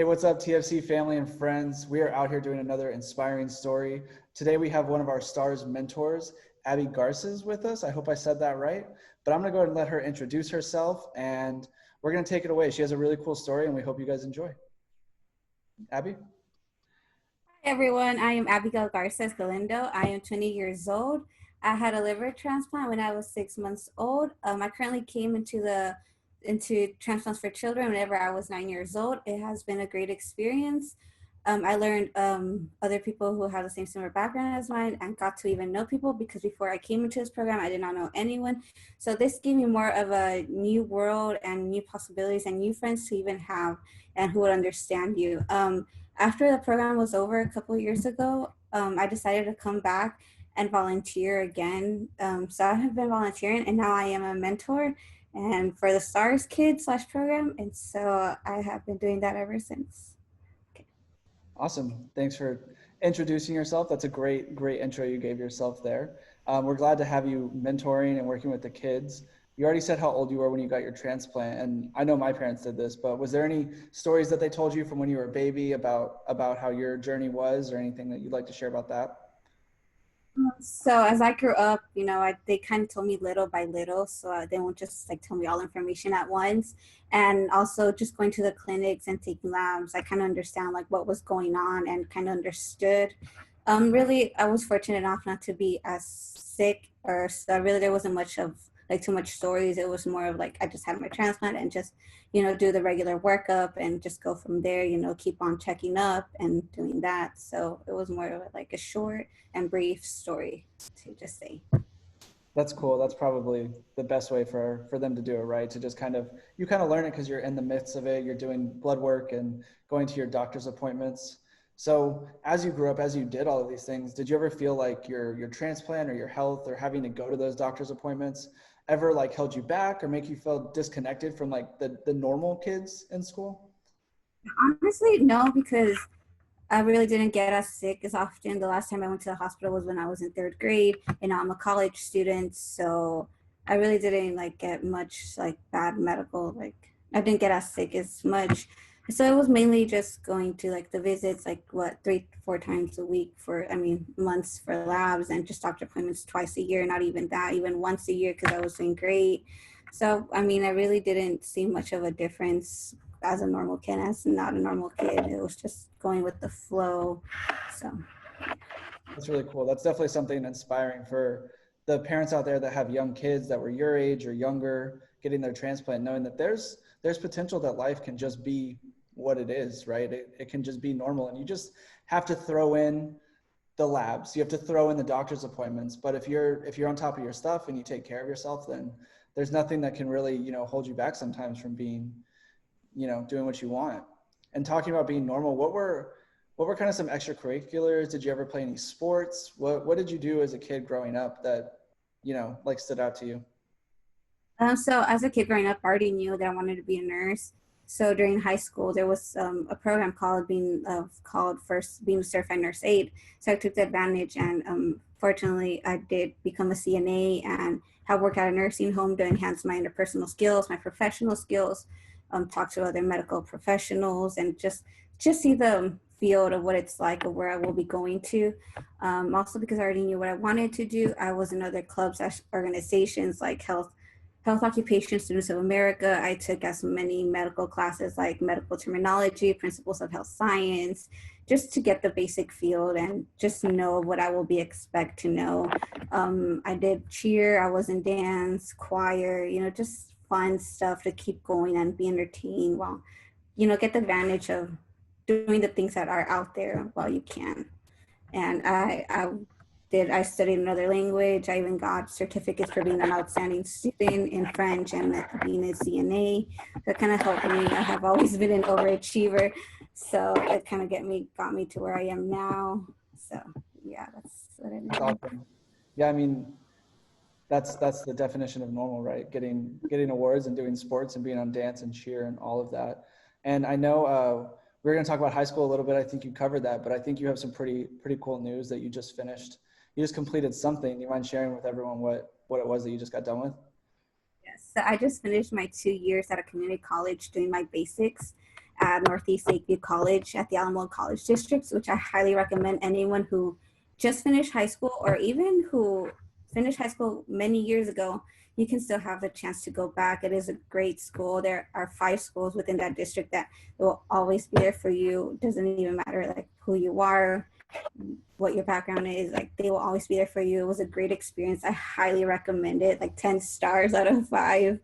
what's up, TFC family and friends? We are out here doing another inspiring story. Today we have one of our STARS mentors, Abby Garces, with us. I hope I said that right. But I'm going to go ahead and let her introduce herself, and we're going to take it away. She has a really cool story, and we hope you guys enjoy. Abby? Hi everyone, I am Abigail Garces Galindo. I am 20 years old. I had a liver transplant when I was 6 months old. I currently came into transplants for children whenever I was 9 years old. It has been a great experience. I learned other people who have the same similar background as mine and got to even know people because before I came into this program, I did not know anyone. So this gave me more of a new world and new possibilities and new friends to even have and who would understand you. After the program was over a couple of years ago, I decided to come back and volunteer again. So I have been volunteering and now I am a mentor and for the STARS Kids / program. And so I have been doing that ever since. Awesome. Thanks for introducing yourself. That's a great intro you gave yourself there. We're glad to have you mentoring and working with the kids. You already said how old you were when you got your transplant, and I know my parents did this, but was there any stories that they told you from when you were a baby about how your journey was, or anything that you'd like to share about that? So as I grew up, they kind of told me little by little, so they won't just like tell me all information at once. And also just going to the clinics and taking labs, I kind of understand like what was going on and kind of understood. Really, I was fortunate enough not to be as sick, or so really there wasn't much of like too much stories. It was more of like I just had my transplant and just do the regular workup and just go from there. Keep on checking up and doing that. So it was more of like a short and brief story to just say. That's cool. That's probably the best way for them to do it, right? To just you kind of learn it because you're in the midst of it. You're doing blood work and going to your doctor's appointments. So as you grew up, as you did all of these things, did you ever feel like your transplant or your health or having to go to those doctor's appointments ever like held you back or make you feel disconnected from like the normal kids in school? Honestly, no, because I really didn't get as sick as often. The last time I went to the hospital was when I was in 3rd grade, and I'm a college student, so I really didn't like get much like bad medical. Like I didn't get as sick as much, so it was mainly just going to like the visits, like what 3-4 times a week for months for labs, and just doctor appointments twice a year. Not even that, even once a year because I was doing great. So I really didn't see much of a difference as a normal kid, as not a normal kid. It was just going with the flow. So That's really cool. That's definitely something inspiring for the parents out there that have young kids that were your age or younger getting their transplant, knowing that there's potential that life can just be what it is, right? It can just be normal, and you just have to throw in the labs. You have to throw in the doctor's appointments. But if you're on top of your stuff and you take care of yourself, then there's nothing that can really, hold you back sometimes from being, doing what you want. And talking about being normal, what were kind of some extracurriculars? Did you ever play any sports? What did you do as a kid growing up that, like stood out to you? so as a kid growing up, I already knew that I wanted to be a nurse. So during high school, there was a program called First Being a Certified Nurse Aide. So I took the advantage, and fortunately, I did become a CNA and have worked at a nursing home to enhance my interpersonal skills, my professional skills, talk to other medical professionals, and just see the field of what it's like or where I will be going to. Also, because I already knew what I wanted to do, I was in other clubs, organizations like Health Occupation Students of America. I took as many medical classes like medical terminology, principles of health science, just to get the basic field and just know what I will be expect to know. I did cheer, I was in dance, choir, just fun stuff to keep going and be entertained while, get the advantage of doing the things that are out there while you can. And I studied another language. I even got certificates for being an outstanding student in French and being a CNA. That kind of helped me. I have always been an overachiever, so it kind of got me to where I am now. So yeah, that's what I That's did. awesome. Yeah, I mean, that's the definition of normal, right? Getting awards and doing sports and being on dance and cheer and all of that. And I know we're going to talk about high school a little bit. I think you covered that, but I think you have some pretty cool news that you just finished. You just completed something. Do you mind sharing with everyone what it was that you just got done with? Yes, so I just finished my 2 years at a community college doing my basics. at Northeast Lakeview College at the Alamo College Districts, which I highly recommend anyone who just finished high school or even who finished high school many years ago. You can still have the chance to go back. It is a great school. There are 5 schools within that district that will always be there for you. It doesn't even matter like who you are, what your background is, like they will always be there for you. It was a great experience. I highly recommend it, like 10 stars out of 5.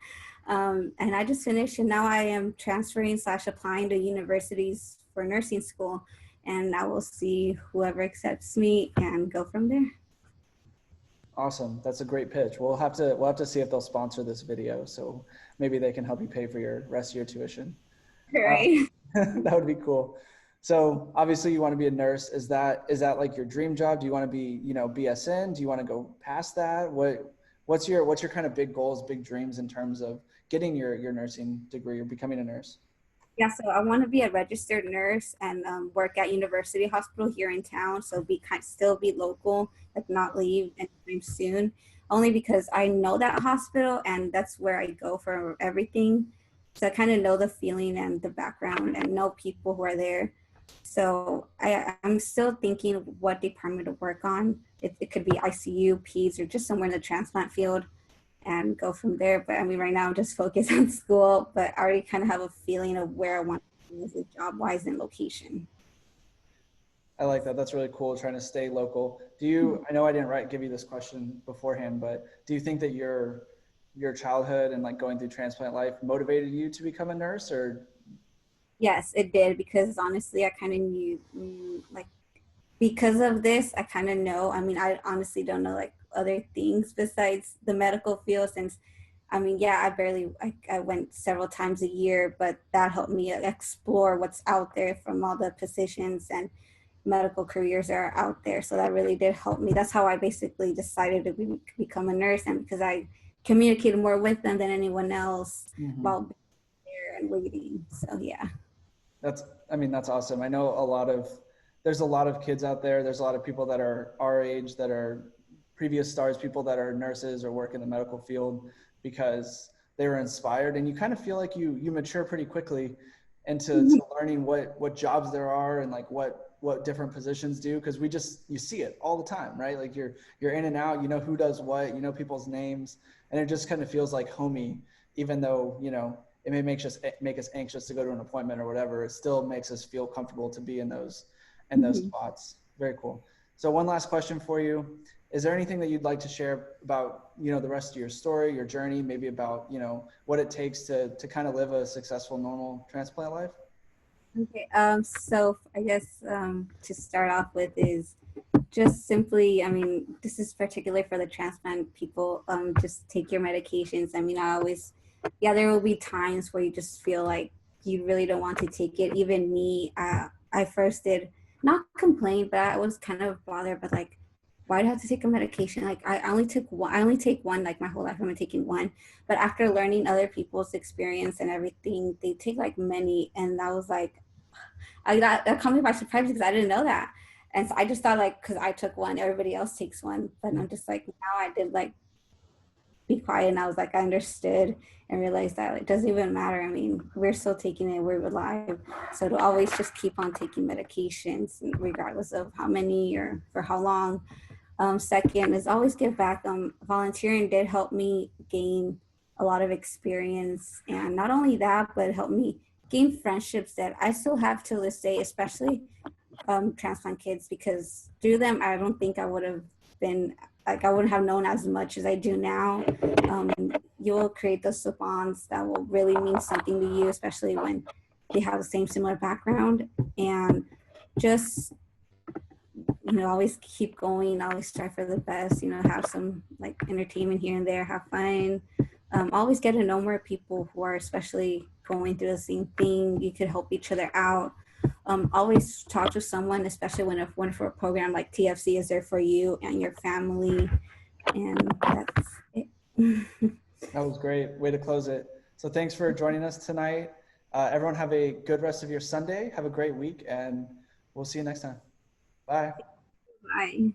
And I just finished, and now I am transferring / applying to universities for nursing school, and I will see whoever accepts me and go from there. Awesome. That's a great pitch. We'll have to see if they'll sponsor this video, so maybe they can help you pay for your rest of your tuition. Right. That would be cool. So obviously you want to be a nurse. Is that like your dream job? Do you want to be, BSN? Do you want to go past that? What's your kind of big goals, big dreams in terms of getting your nursing degree or becoming a nurse? Yeah, so I want to be a registered nurse and work at University Hospital here in town. So still be local, like not leave anytime soon. Only because I know that hospital and that's where I go for everything. So I kind of know the feeling and the background and know people who are there. So I'm still thinking what department to work on. It could be ICU, peds, or just somewhere in the transplant field and go from there. But I mean, right now I'm just focused on school, but I already kind of have a feeling of where I want to be job wise and location. I like that. That's really cool. Trying to stay local. I know I didn't give you this question beforehand, but do you think that your childhood and like going through transplant life motivated you to become a nurse or? Yes, it did, because honestly, I kind of knew, like, because of this, I kind of know. I mean, I honestly don't know like other things besides the medical field, since I mean, yeah, I went several times a year, but that helped me explore what's out there from all the positions and medical careers that are out there. So that really did help me. That's how I basically decided to become a nurse, and because I communicated more with them than anyone else while being there and waiting. So yeah. That's awesome. I know there's a lot of kids out there. There's a lot of people that are our age that are previous stars, people that are nurses or work in the medical field because they were inspired, and you kind of feel like you mature pretty quickly into learning what jobs there are and like what different positions do, because you see it all the time, right? Like you're in and out, who does what, people's names, and it just kind of feels like homey, even though it may make us anxious to go to an appointment or whatever. It still makes us feel comfortable to be in those spots. Very cool. So one last question for you. Is there anything that you'd like to share about, the rest of your story, your journey, maybe about, what it takes to kind of live a successful, normal transplant life? Okay. So I guess to start off with is just simply, I mean, this is particularly for the transplant people. Just take your medications. I mean, yeah, there will be times where you just feel like you really don't want to take it. Even me, I first did not complain, but I was kind of bothered. But like, why do I have to take a medication? Like, I only took one. I only take one. Like my whole life, I've been taking one. But after learning other people's experience and everything, they take like many, and I was like, that caught me by surprise because I didn't know that. And so I just thought like, because I took one, everybody else takes one. But I'm just like, now I did like be quiet, and I was like, I understood and realized that it doesn't even matter. I mean, we're still taking it, we're alive. So to always just keep on taking medications regardless of how many or for how long. Second is always give back. Volunteering did help me gain a lot of experience, and not only that, but helped me gain friendships that I still have to this day, especially transplant kids, because through them, I don't think I would have been like, I wouldn't have known as much as I do now. You will create those bonds that will really mean something to you, especially when they have the same similar background. And just always keep going, always strive for the best, have some like entertainment here and there, have fun. Always get to know more people who are especially going through the same thing. You could help each other out. Always talk to someone, especially when for a program like TFC is there for you and your family. And that's it. That was great. Way to close it. So thanks for joining us tonight. Everyone have a good rest of your Sunday. Have a great week, and we'll see you next time. Bye. Bye.